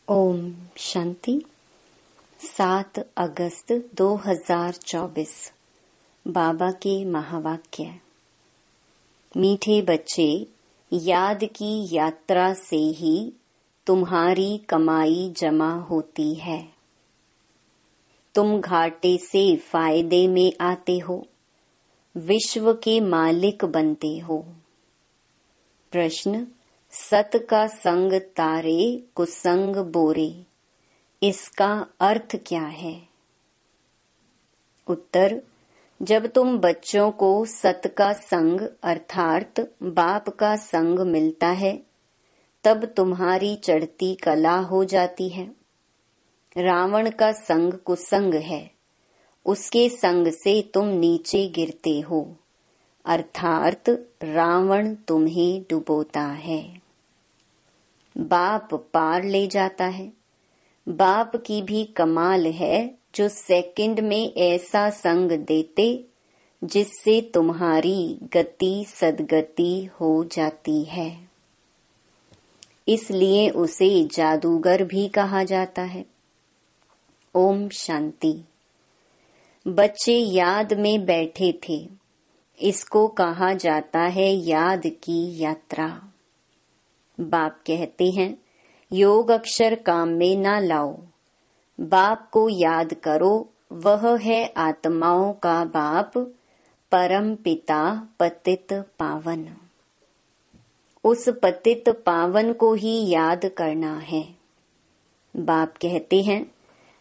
ओम शांति। 7 अगस्त 2024 बाबा के महावाक्य। मीठे बच्चे, याद की यात्रा से ही तुम्हारी कमाई जमा होती है। तुम घाटे से फायदे में आते हो, विश्व के मालिक बनते हो। प्रश्न: सत का संग तारे, कुसंग बोरे, इसका अर्थ क्या है? उत्तर: जब तुम बच्चों को सत का संग अर्थात बाप का संग मिलता है, तब तुम्हारी चढ़ती कला हो जाती है। रावण का संग कुसंग है, उसके संग से तुम नीचे गिरते हो, अर्थात रावण तुम्हें डुबोता है। बाप पार ले जाता है। बाप की भी कमाल है जो सेकंड में ऐसा संग देते जिससे तुम्हारी गति सदगति हो जाती है। इसलिए उसे जादूगर भी कहा जाता है। ओम शांति। बच्चे याद में बैठे थे, इसको कहा जाता है याद की यात्रा। बाप कहते हैं, योग अक्षर काम में ना लाओ, बाप को याद करो, वह है आत्माओं का बाप, परम पिता पतित पावन। उस पतित पावन को ही याद करना है। बाप कहते हैं,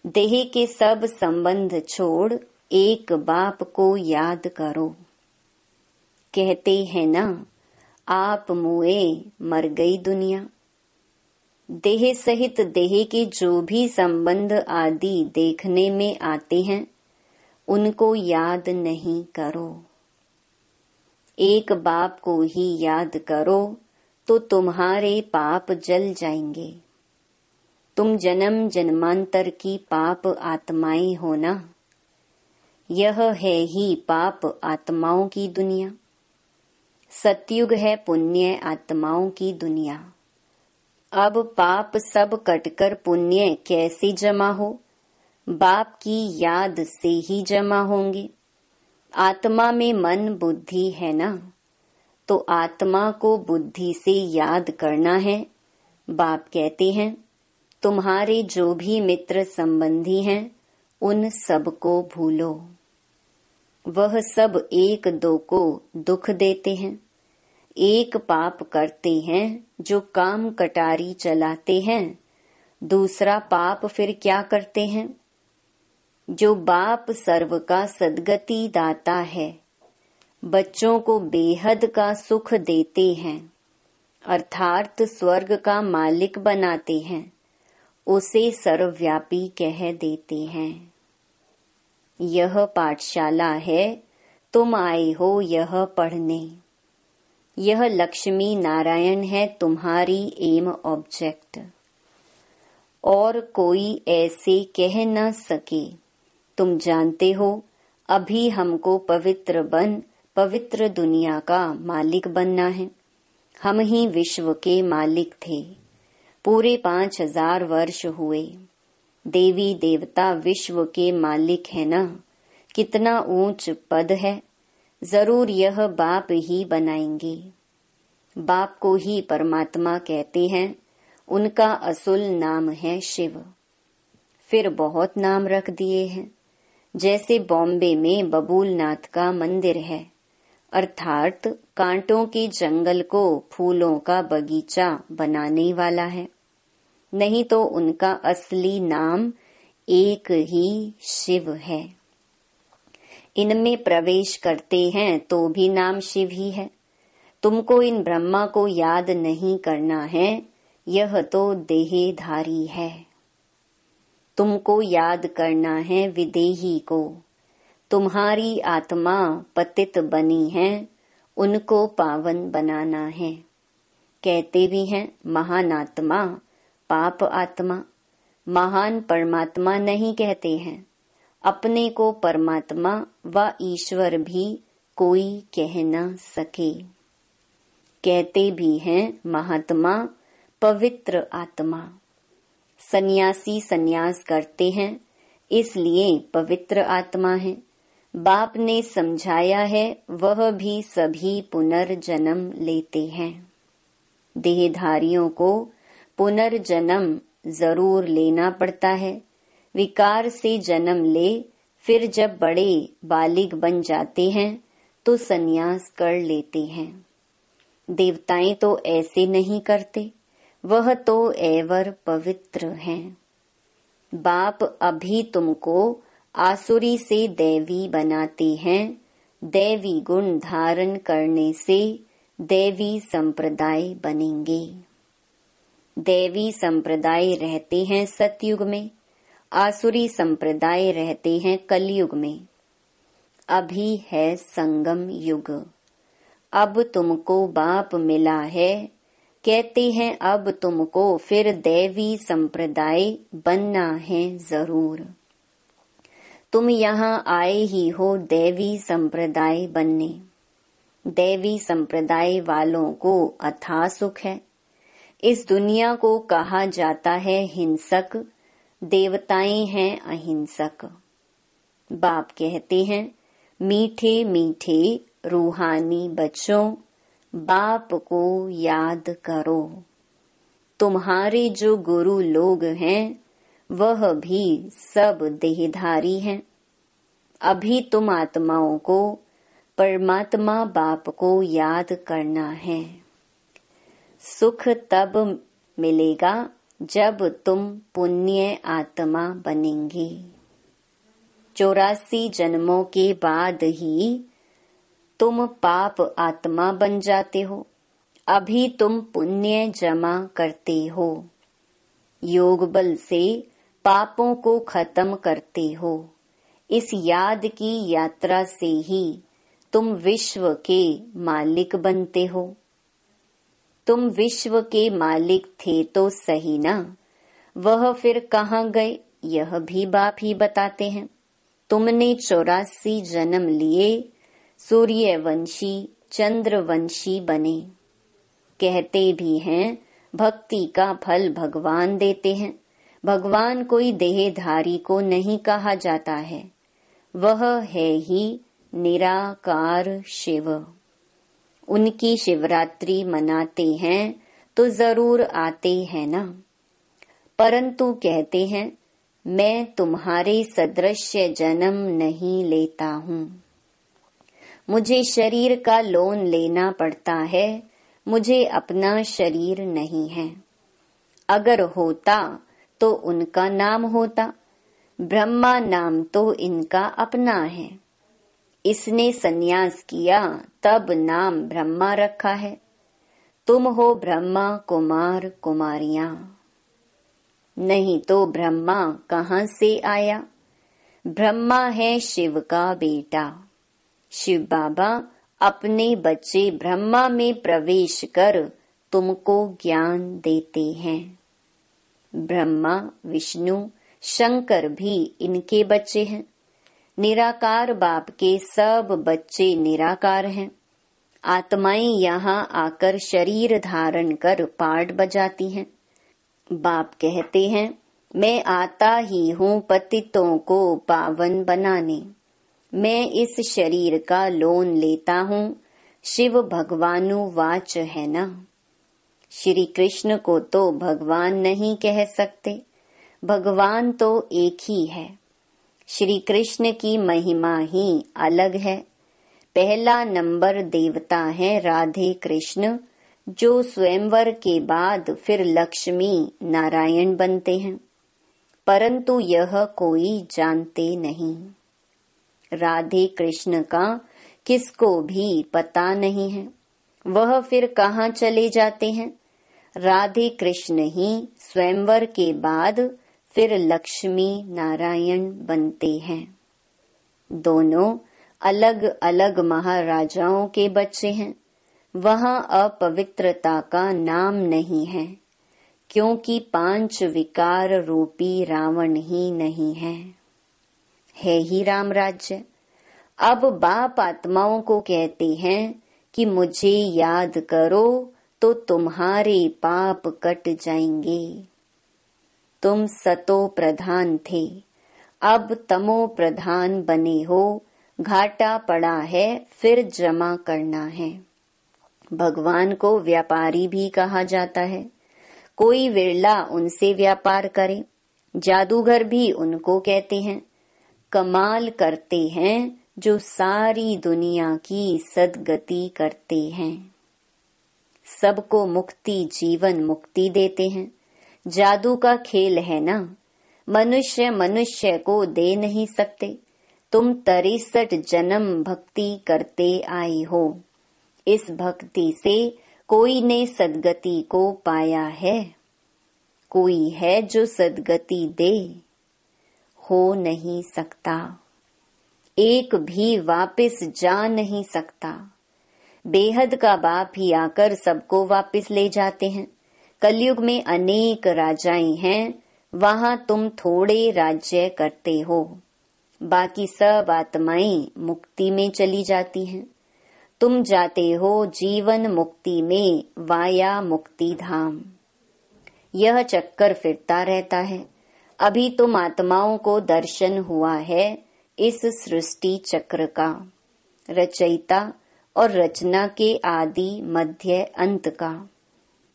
देह के सब संबंध छोड़ एक बाप को याद करो। कहते हैं ना, आप मुए मर गई दुनिया। देह सहित देह के जो भी संबंध आदि देखने में आते हैं, उनको याद नहीं करो। एक बाप को ही याद करो तो तुम्हारे पाप जल जाएंगे। तुम जन्म जन्मांतर की पाप आत्माएं हो ना। यह है ही पाप आत्माओं की दुनिया। सतयुग है पुण्य आत्माओं की दुनिया। अब पाप सब कटकर पुण्य कैसे जमा हो? बाप की याद से ही जमा होंगे। आत्मा में मन बुद्धि है ना, तो आत्मा को बुद्धि से याद करना है। बाप कहते हैं, तुम्हारे जो भी मित्र संबंधी हैं, उन सबको भूलो। वह सब एक दो को दुख देते हैं। एक पाप करते हैं जो काम कटारी चलाते हैं, दूसरा पाप फिर क्या करते हैं? जो बाप सर्व का सद्गति दाता है, बच्चों को बेहद का सुख देते हैं, अर्थात स्वर्ग का मालिक बनाते हैं, उसे सर्वव्यापी कह देते हैं। यह पाठशाला है, तुम आए हो यह पढ़ने। यह लक्ष्मी नारायण है तुम्हारी एम ऑब्जेक्ट। और कोई ऐसे कह न सके। तुम जानते हो, अभी हमको पवित्र बन पवित्र दुनिया का मालिक बनना है। हम ही विश्व के मालिक थे। पूरे 5000 वर्ष हुए। देवी देवता विश्व के मालिक है ना। कितना ऊंच पद है। जरूर यह बाप ही बनाएंगे। बाप को ही परमात्मा कहते हैं। उनका असुल नाम है शिव। फिर बहुत नाम रख दिए हैं। जैसे बॉम्बे में बबूलनाथ का मंदिर है, अर्थात कांटों के जंगल को फूलों का बगीचा बनाने वाला है। नहीं तो उनका असली नाम एक ही शिव है। इनमें प्रवेश करते हैं तो भी नाम शिव ही है। तुमको इन ब्रह्मा को याद नहीं करना है, यह तो देहधारी है। तुमको याद करना है विदेही को। तुम्हारी आत्मा पतित बनी है, उनको पावन बनाना है। कहते भी हैं महान आत्मा, पाप आत्मा। महान परमात्मा नहीं कहते हैं। अपने को परमात्मा व ईश्वर भी कोई कह न सके। कहते भी हैं महात्मा, पवित्र आत्मा। सन्यासी सन्यास करते हैं, इसलिए पवित्र आत्मा है। बाप ने समझाया है, वह भी सभी पुनर्जन्म लेते हैं। देहधारियों को पुनर्जन्म जरूर लेना पड़ता है। विकार से जन्म ले, फिर जब बड़े बालिग बन जाते हैं तो सन्यास कर लेते हैं। देवताएं तो ऐसे नहीं करते, वह तो एवर पवित्र हैं। बाप अभी तुमको आसुरी से दैवी बनाते हैं। दैवी गुण धारण करने से दैवी संप्रदाय बनेंगे। दैवी संप्रदाय रहते हैं सतयुग में, आसुरी संप्रदाय रहते हैं कलयुग में। अभी है संगम युग। अब तुमको बाप मिला है, कहते हैं अब तुमको फिर दैवी संप्रदाय बनना है जरूर। तुम यहाँ आए ही हो दैवी संप्रदाय बनने। दैवी संप्रदाय वालों को अथाह सुख है। इस दुनिया को कहा जाता है हिंसक, देवताएं हैं अहिंसक। बाप कहते हैं, मीठे मीठे रूहानी बच्चों, बाप को याद करो। तुम्हारे जो गुरु लोग हैं वह भी सब देहधारी हैं। अभी तुम आत्माओं को परमात्मा बाप को याद करना है। सुख तब मिलेगा जब तुम पुण्य आत्मा बनेंगे। 84 जन्मों के बाद ही तुम पाप आत्मा बन जाते हो। अभी तुम पुण्य जमा करते हो। योग बल से पापों को खत्म करते हो। इस याद की यात्रा से ही तुम विश्व के मालिक बनते हो। तुम विश्व के मालिक थे तो सही ना, वह फिर कहाँ गए यह भी बाप ही बताते हैं। तुमने 84 जन्म लिए, सूर्यवंशी चंद्रवंशी बने। कहते भी हैं भक्ति का फल भगवान देते हैं। भगवान कोई देहधारी को नहीं कहा जाता है, वह है ही निराकार शिव। उनकी शिवरात्रि मनाते हैं तो जरूर आते हैं ना। परंतु कहते हैं मैं तुम्हारे सदृश्य जन्म नहीं लेता हूँ। मुझे शरीर का लोन लेना पड़ता है, मुझे अपना शरीर नहीं है। अगर होता तो उनका नाम होता। ब्रह्मा नाम तो इनका अपना है। इसने सन्यास किया तब नाम ब्रह्मा रखा है। तुम हो ब्रह्मा कुमार कुमारियां। नहीं तो ब्रह्मा कहाँ से आया? ब्रह्मा है शिव का बेटा। शिव बाबा अपने बच्चे ब्रह्मा में प्रवेश कर तुमको ज्ञान देते हैं। ब्रह्मा विष्णु शंकर भी इनके बच्चे हैं। निराकार बाप के सब बच्चे निराकार हैं। आत्माएं यहाँ आकर शरीर धारण कर पाठ बजाती हैं। बाप कहते हैं मैं आता ही हूँ पतितों को पावन बनाने। मैं इस शरीर का लोन लेता हूँ। शिव भगवानुवाच है ना। श्री कृष्ण को तो भगवान नहीं कह सकते, भगवान तो एक ही है। श्री कृष्ण की महिमा ही अलग है। पहला नंबर देवता है राधे कृष्ण, जो स्वयंवर के बाद फिर लक्ष्मी नारायण बनते हैं, परंतु यह कोई जानते नहीं। राधे कृष्ण का किसको भी पता नहीं है, वह फिर कहाँ चले जाते हैं। राधे कृष्ण ही स्वयंवर के बाद फिर लक्ष्मी नारायण बनते हैं। दोनों अलग अलग महाराजाओं के बच्चे हैं। वहाँ अपवित्रता का नाम नहीं है, क्योंकि 5 विकार रूपी रावण ही नहीं है ही राम राज्य। अब बाप आत्माओं को कहते हैं कि मुझे याद करो तो तुम्हारे पाप कट जाएंगे। तुम सतो प्रधान थे, अब तमो प्रधान बने हो, घाटा पड़ा है फिर जमा करना है। भगवान को व्यापारी भी कहा जाता है। कोई विरला उनसे व्यापार करे। जादूगर भी उनको कहते हैं। कमाल करते हैं जो सारी दुनिया की सद्गति करते हैं। सबको मुक्ति जीवन मुक्ति देते हैं। जादू का खेल है ना, मनुष्य मनुष्य को दे नहीं सकते। तुम 63 जन्म भक्ति करते आए हो। इस भक्ति से कोई ने सद्गति को पाया है? कोई है जो सद्गति दे? हो नहीं सकता। एक भी वापस जा नहीं सकता। बेहद का बाप ही आकर सबको वापस ले जाते हैं। कलयुग में अनेक राजाएं हैं, वहां तुम थोड़े राज्य करते हो। बाकी सब आत्माएं मुक्ति में चली जाती हैं। तुम जाते हो जीवन मुक्ति में वाया मुक्ति धाम। यह चक्कर फिरता रहता है। अभी तुम आत्माओं को दर्शन हुआ है इस सृष्टि चक्र का, रचयिता और रचना के आदि मध्य अंत का।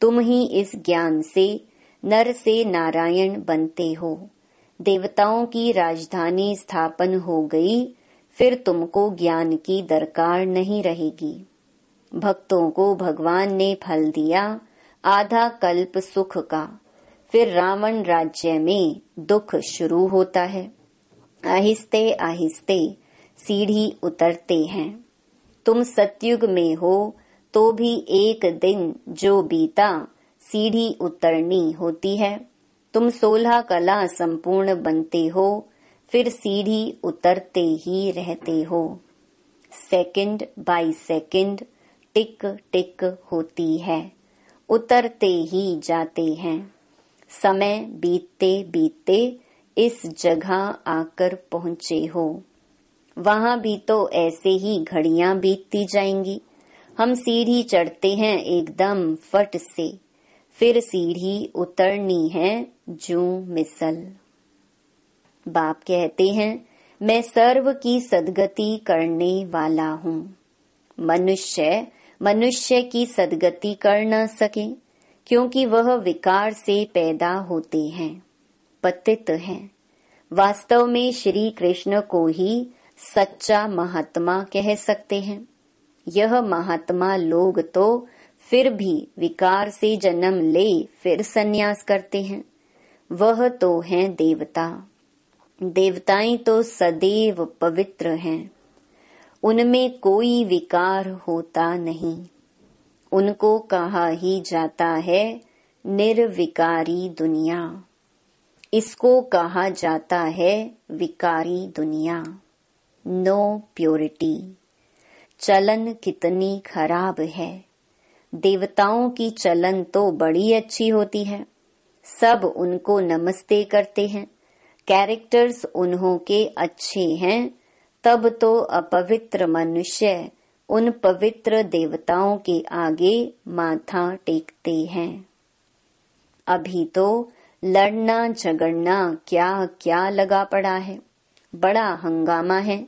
तुम ही इस ज्ञान से नर से नारायण बनते हो। देवताओं की राजधानी स्थापन हो गई, फिर तुमको ज्ञान की दरकार नहीं रहेगी। भक्तों को भगवान ने फल दिया आधा कल्प सुख का, फिर रावण राज्य में दुख शुरू होता है। आहिस्ते आहिस्ते सीढ़ी उतरते हैं। तुम सतयुग में हो तो भी एक दिन जो बीता सीढ़ी उतरनी होती है। तुम 16 कला संपूर्ण बनते हो, फिर सीढ़ी उतरते ही रहते हो। सेकंड बाय सेकंड टिक टिक होती है, उतरते ही जाते हैं। समय बीतते बीतते इस जगह आकर पहुँचे हो। वहाँ भी तो ऐसे ही घड़ियां बीतती जाएंगी। हम सीढ़ी चढ़ते हैं एकदम फट से, फिर सीढ़ी उतरनी है जूं मिसल। बाप कहते हैं, मैं सर्व की सद्गति करने वाला हूँ। मनुष्य मनुष्य की सद्गति कर न सके, क्योंकि वह विकार से पैदा होते हैं, पतित हैं। वास्तव में श्री कृष्ण को ही सच्चा महात्मा कह सकते हैं। यह महात्मा लोग तो फिर भी विकार से जन्म ले फिर संन्यास करते हैं। वह तो हैं देवता। देवताएं तो सदैव पवित्र हैं। उनमें कोई विकार होता नहीं। उनको कहा ही जाता है निर्विकारी दुनिया। इसको कहा जाता है विकारी दुनिया। No purity. चलन कितनी खराब है। देवताओं की चलन तो बड़ी अच्छी होती है। सब उनको नमस्ते करते हैं। कैरेक्टर्स उन्हों के अच्छे हैं, तब तो अपवित्र मनुष्य उन पवित्र देवताओं के आगे माथा टेकते हैं। अभी तो लड़ना झगड़ना क्या क्या लगा पड़ा है। बड़ा हंगामा है।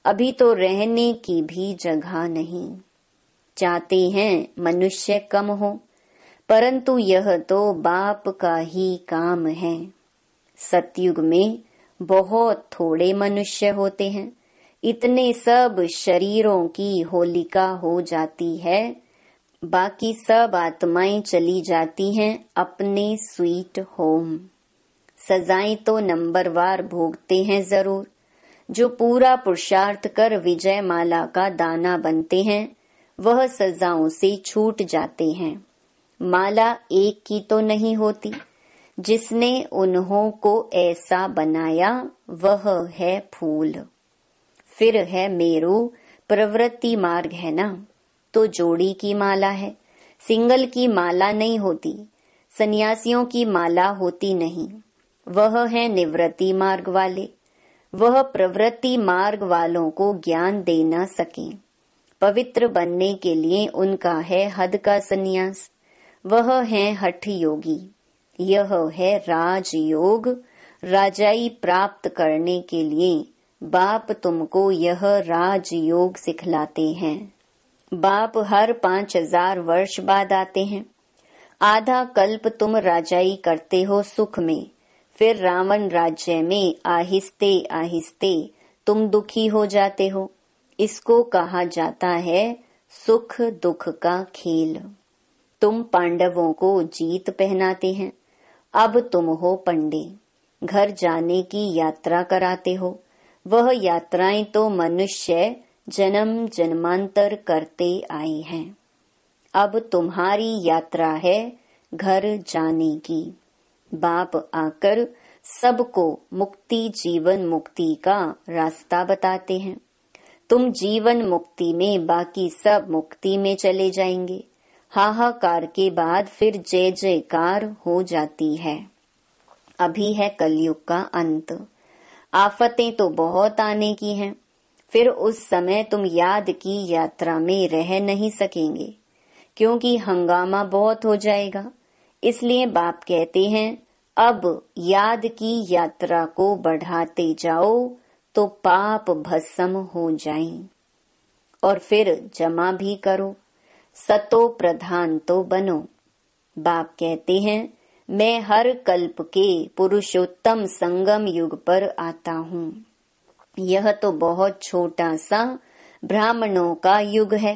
अभी तो रहने की भी जगह नहीं। चाहते हैं मनुष्य कम हो, परंतु यह तो बाप का ही काम है। सतयुग में बहुत थोड़े मनुष्य होते हैं। इतने सब शरीरों की होलिका हो जाती है। बाकी सब आत्माएं चली जाती हैं अपने स्वीट होम। सजाएं तो नंबरवार भोगते हैं जरूर। जो पूरा पुरुषार्थ कर विजय माला का दाना बनते हैं, वह सजाओं से छूट जाते हैं। माला एक की तो नहीं होती। जिसने उन्हों को ऐसा बनाया वह है फूल। फिर है मेरू, प्रवृत्ति मार्ग है ना, तो जोड़ी की माला है। सिंगल की माला नहीं होती। सन्यासियों की माला होती नहीं। वह है निवृत्ति मार्ग वाले। वह प्रवृत्ति मार्ग वालों को ज्ञान दे न सके। पवित्र बनने के लिए उनका है हद का सन्यास। वह है हठ योगी। यह है राजयोग। राजाई प्राप्त करने के लिए बाप तुमको यह राजयोग सिखलाते हैं। बाप हर 5000 वर्ष बाद आते हैं। आधा कल्प तुम राजाई करते हो सुख में, फिर रावण राज्य में आहिस्ते आहिस्ते तुम दुखी हो जाते हो। इसको कहा जाता है सुख दुख का खेल। तुम पांडवों को जीत पहनाते हैं। अब तुम हो पंडे, घर जाने की यात्रा कराते हो। वह यात्राएं तो मनुष्य जन्म जन्मांतर करते आए हैं। अब तुम्हारी यात्रा है घर जाने की। बाप आकर सबको मुक्ति जीवन मुक्ति का रास्ता बताते हैं। तुम जीवन मुक्ति में, बाकी सब मुक्ति में चले जाएंगे। हाहाकार के बाद फिर जय जयकार हो जाती है। अभी है कलयुग का अंत। आफतें तो बहुत आने की हैं। फिर उस समय तुम याद की यात्रा में रह नहीं सकेंगे, क्योंकि हंगामा बहुत हो जाएगा। इसलिए बाप कहते हैं अब याद की यात्रा को बढ़ाते जाओ तो पाप भस्म हो जाएं, और फिर जमा भी करो। सतो प्रधान तो बनो। बाप कहते हैं मैं हर कल्प के पुरुषोत्तम संगम युग पर आता हूँ। यह तो बहुत छोटा सा ब्राह्मणों का युग है।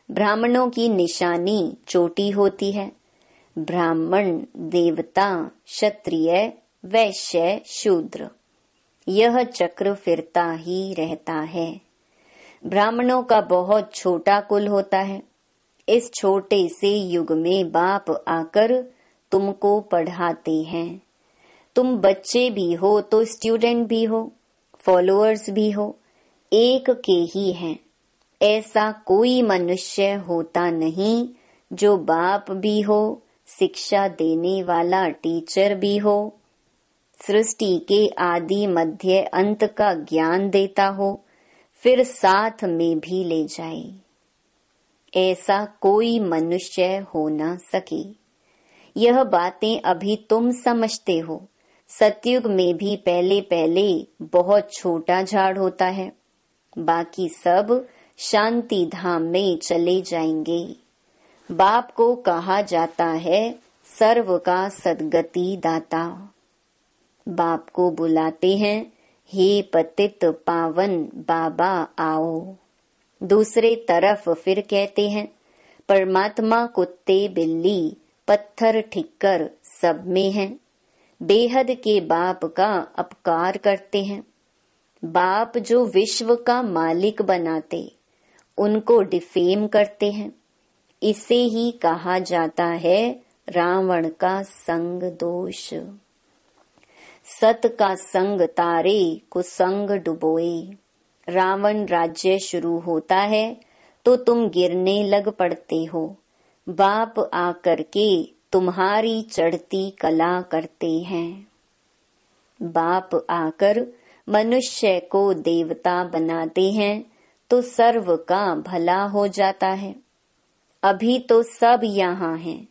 ब्राह्मणों की निशानी चोटी होती है। ब्राह्मण, देवता, क्षत्रिय, वैश्य, शूद्र, यह चक्र फिरता ही रहता है। ब्राह्मणों का बहुत छोटा कुल होता है। इस छोटे से युग में बाप आकर तुमको पढ़ाते हैं। तुम बच्चे भी हो तो स्टूडेंट भी हो, फॉलोअर्स भी हो, एक के ही हैं। ऐसा कोई मनुष्य होता नहीं जो बाप भी हो, शिक्षा देने वाला टीचर भी हो, सृष्टि के आदि मध्य अंत का ज्ञान देता हो, फिर साथ में भी ले जाए। ऐसा कोई मनुष्य हो न सके। यह बातें अभी तुम समझते हो। सतयुग में भी पहले पहले बहुत छोटा झाड़ होता है, बाकी सब शांति धाम में चले जाएंगे। बाप को कहा जाता है सर्व का सद्गति दाता। बाप को बुलाते हैं हे पतित पावन बाबा आओ। दूसरे तरफ फिर कहते हैं परमात्मा कुत्ते बिल्ली पत्थर ठिक्कर सब में है। बेहद के बाप का अपकार करते हैं। बाप जो विश्व का मालिक बनाते, उनको डिफेम करते हैं। इसे ही कहा जाता है रावण का संग दोष। सत का संग तारे कुसंग डुबोए। रावण राज्य शुरू होता है तो तुम गिरने लग पड़ते हो। बाप आकर के तुम्हारी चढ़ती कला करते हैं। बाप आकर मनुष्य को देवता बनाते हैं तो सर्व का भला हो जाता है। अभी तो सब यहाँ हैं,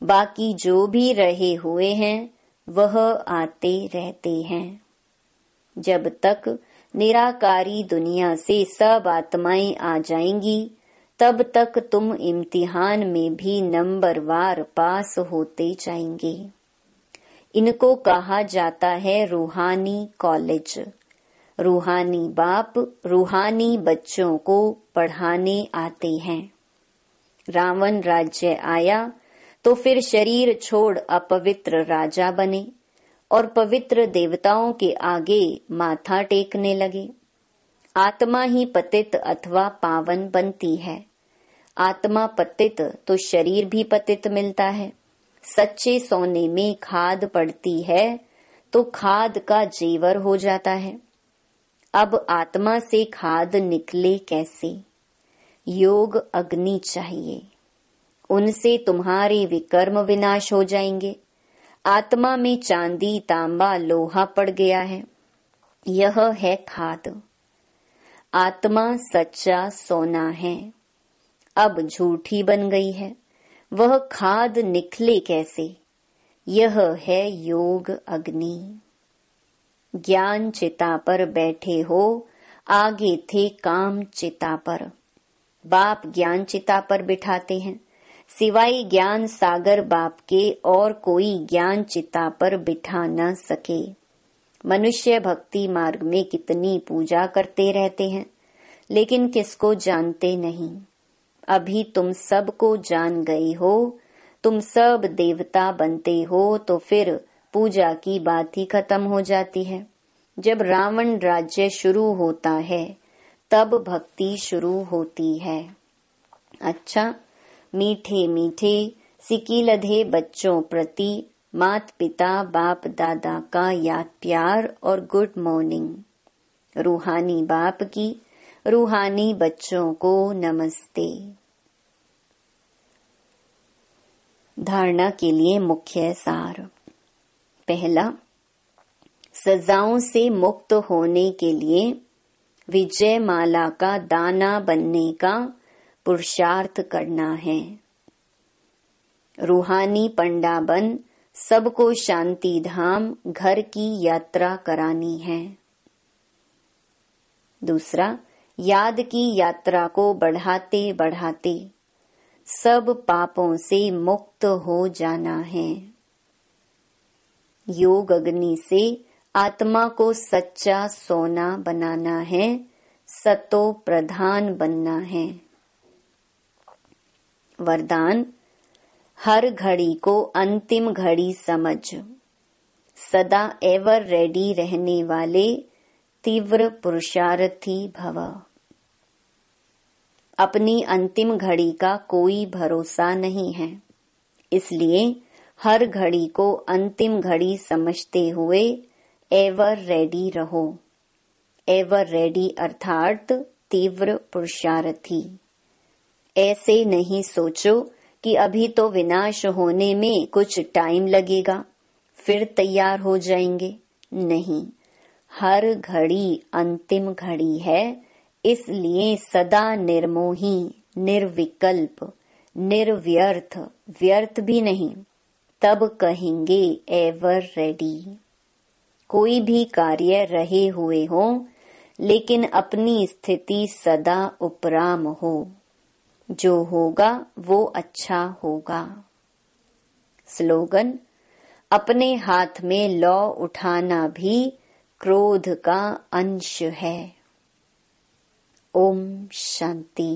बाकी जो भी रहे हुए हैं वह आते रहते हैं। जब तक निराकारी दुनिया से सब आत्माएं आ जाएंगी, तब तक तुम इम्तिहान में भी नंबरवार पास होते जाएंगे। इनको कहा जाता है रूहानी कॉलेज। रूहानी बाप रूहानी बच्चों को पढ़ाने आते हैं। रावण राज्य आया तो फिर शरीर छोड़ अपवित्र राजा बने और पवित्र देवताओं के आगे माथा टेकने लगे। आत्मा ही पतित अथवा पावन बनती है। आत्मा पतित तो शरीर भी पतित मिलता है। सच्चे सोने में खाद पड़ती है तो खाद का जेवर हो जाता है। अब आत्मा से खाद निकले कैसे? योग अग्नि चाहिए, उनसे तुम्हारे विकर्म विनाश हो जाएंगे। आत्मा में चांदी तांबा लोहा पड़ गया है, यह है खाद। आत्मा सच्चा सोना है, अब झूठी बन गई है। वह खाद निकले कैसे? यह है योग अग्नि। ज्ञान चिता पर बैठे हो, आगे थे काम चिता पर। बाप ज्ञान चिता पर बिठाते हैं, सिवाय ज्ञान सागर बाप के और कोई ज्ञान चिता पर बिठा न सके। मनुष्य भक्ति मार्ग में कितनी पूजा करते रहते हैं, लेकिन किसको जानते नहीं। अभी तुम सबको जान गए हो, तुम सब देवता बनते हो, तो फिर पूजा की बात ही खत्म हो जाती है। जब रावण राज्य शुरू होता है, तब भक्ति शुरू होती है। अच्छा, मीठे मीठे सिकीलधे बच्चों प्रति मात पिता बाप दादा का याद प्यार और गुड मॉर्निंग। रूहानी बाप की रूहानी बच्चों को नमस्ते। धारणा के लिए मुख्य सार। पहला, सजाओं से मुक्त होने के लिए विजय माला का दाना बनने का पुरुषार्थ करना है। रूहानी पंडा बन सबको शांति धाम घर की यात्रा करानी है। दूसरा, याद की यात्रा को बढ़ाते बढ़ाते सब पापों से मुक्त हो जाना है। योग अग्नि से आत्मा को सच्चा सोना बनाना है, सतो प्रधान बनना है। वरदान, हर घड़ी को अंतिम घड़ी समझ सदा एवर रेडी रहने वाले तीव्र पुरुषार्थी भव। अपनी अंतिम घड़ी का कोई भरोसा नहीं है, इसलिए हर घड़ी को अंतिम घड़ी समझते हुए एवर रेडी रहो। एवर रेडी अर्थात तीव्र पुरुषार्थी। ऐसे नहीं सोचो कि अभी तो विनाश होने में कुछ टाइम लगेगा, फिर तैयार हो जाएंगे। नहीं, हर घड़ी अंतिम घड़ी है, इसलिए सदा निर्मोही, निर्विकल्प, निर्व्यर्थ, व्यर्थ भी नहीं, तब कहेंगे एवर रेडी। कोई भी कार्य रहे हुए हो, लेकिन अपनी स्थिति सदा उपराम हो। जो होगा वो अच्छा होगा। स्लोगन, अपने हाथ में लौ उठाना भी क्रोध का अंश है। ओम शांति।